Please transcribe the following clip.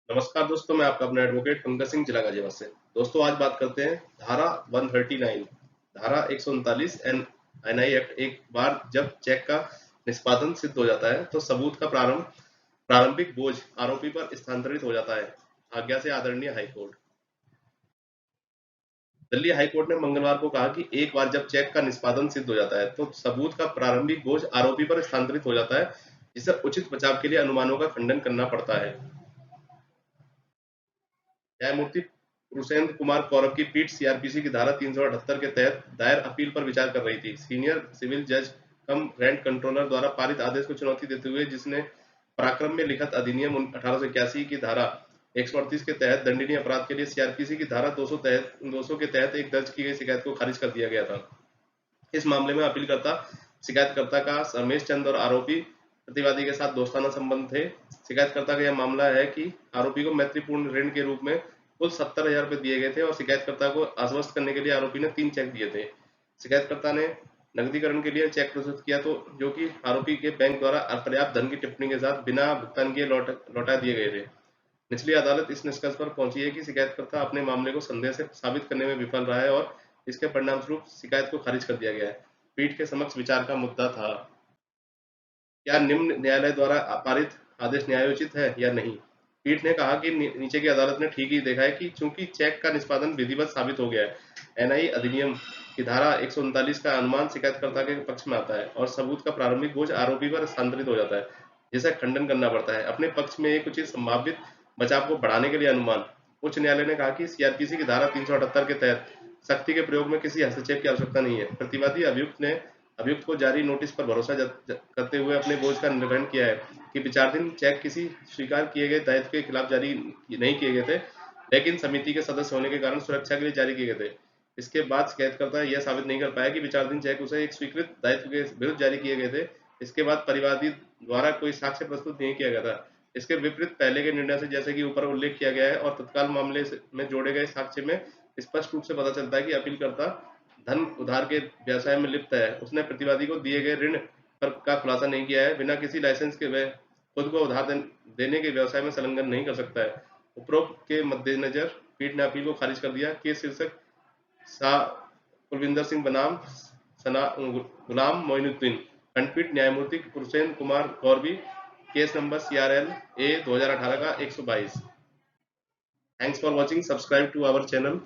नमस्कार दोस्तों, मैं आपका अपना एडवोकेट पंकज सिंह जिला गाजियाबाद से। दोस्तों आज बात करते हैं धारा 139 धारा 139 एनआई एक्ट। एक बार जब चेक का निष्पादन सिद्ध हो जाता है तो सबूत का प्रारंभिक बोझ आरोपी पर स्थानांतरित हो जाता है। आज्ञा से आदरणीय हाईकोर्ट। दिल्ली हाईकोर्ट ने मंगलवार को कहा कि एक बार जब चेक का निष्पादन सिद्ध हो जाता है तो सबूत का प्रारंभिक बोझ आरोपी पर स्थानांतरित हो जाता है, जिसे उचित बचाव के लिए अनुमानों का खंडन करना पड़ता है। न्यायमूर्ति रुचेंद्र कुमार कौरव की पीठ सीआरपीसी की धारा 378 के तहत दायर अपील पर विचार कर रही थी। सीनियर सिविल जज कम ग्रैंड कंट्रोलर द्वारा पारित आदेश को चुनौती देते हुए, जिसने पराक्रम में लिखित अधिनियम 1881 की धारा 138 के तहत दंडनीय अपराध के लिए सीआरपीसी की धारा 200 के तहत एक दर्ज की गई शिकायत को खारिज कर दिया गया था। इस मामले में अपीलकर्ता शिकायतकर्ता का रमेश चंद और आरोपी प्रतिवादी के साथ दोस्ताना संबंध थे। शिकायतकर्ता का यह मामला है कि आरोपी को मैत्रीपूर्ण ऋण के रूप में कुल 70,000 रुपए दिए गए थे और शिकायतकर्ता को आश्वस्त करने के लिए आरोपी ने 3 चेक दिए थे। शिकायतकर्ता ने नकदीकरण के लिए चेक प्रस्तुत किया तो जो कि आरोपी के बैंक द्वारा अपर्याप्त धन की टिप्पणी के साथ बिना भुगतान किए लौटा दिए गए थे। निचली अदालत इस निष्कर्ष पर पहुंची है कि शिकायतकर्ता अपने मामले को संदेह से साबित करने में विफल रहा है और इसके परिणामस्वरूप शिकायत को खारिज कर दिया गया है। पीठ के समक्ष विचार का मुद्दा था, क्या निम्न न्यायालय द्वारा पारित आदेश न्यायोचित है या नहीं। पीठ ने कहा कि नीचे की अदालत ने ठीक ही देखा है कि चूंकि चेक का निष्पादन विधिवत साबित हो गया है, एनआई अधिनियम की धारा 139 का अनुमान शिकायतकर्ता के पक्ष में आता है और सबूत का प्रारंभिक बोझ आरोपी पर स्थानांतरित हो जाता है, जिसे खंडन करना पड़ता है। अपने पक्ष में एक उचित संभावित बचाव को बढ़ाने के लिए अनुमान, उच्च न्यायालय ने कहा कि सीआरपीसी की धारा 378 के तहत सख्ती के प्रयोग में किसी हस्तक्षेप की आवश्यकता नहीं है। प्रतिवादी अभियुक्त को जारी नोटिस पर भरोसा करते हुए अपने बोझ का निर्वहन किया है कि विचाराधीन चेक किसी स्वीकार किए गए दायित्व के खिलाफ जारी नहीं किए गए थे, लेकिन समिति के सदस्य होने के कारण सुरक्षा के लिए जारी किए गए थे। इसके बाद शिकायतकर्ता यह साबित नहीं कर पाया कि विचाराधीन चेक उसे एक स्वीकृत दायित्व के विरुद्ध जारी किए गए थे। इसके बाद परिवादी द्वारा कोई साक्ष्य प्रस्तुत नहीं किया गया था। इसके विपरीत पहले के निर्णय से, जैसे कि ऊपर उल्लेख किया गया है और तत्काल मामले में जोड़े गए साक्ष्य में स्पष्ट रूप से पता चलता है कि अपीलकर्ता धन उधार के व्यवसाय में लिप्त है। उसने प्रतिवादी को दिए गए ऋण पर का खुलासा नहीं किया है। बिना किसी लाइसेंस के वह खुद को उधार देने के व्यवसाय में संलग्न नहीं कर सकता है। उपरोक्त के मद्देनजर पीठ ने अपील को खारिज कर दिया। केस शीर्षक शाह कुलविंदर सिंह बनाम गुलाम मोइनुद्दीन। खंडपीठ न्यायमूर्ति Purushendra Kumar Gauravi. Case number CRL A 2018 का 122। Thanks for watching. Subscribe to our channel.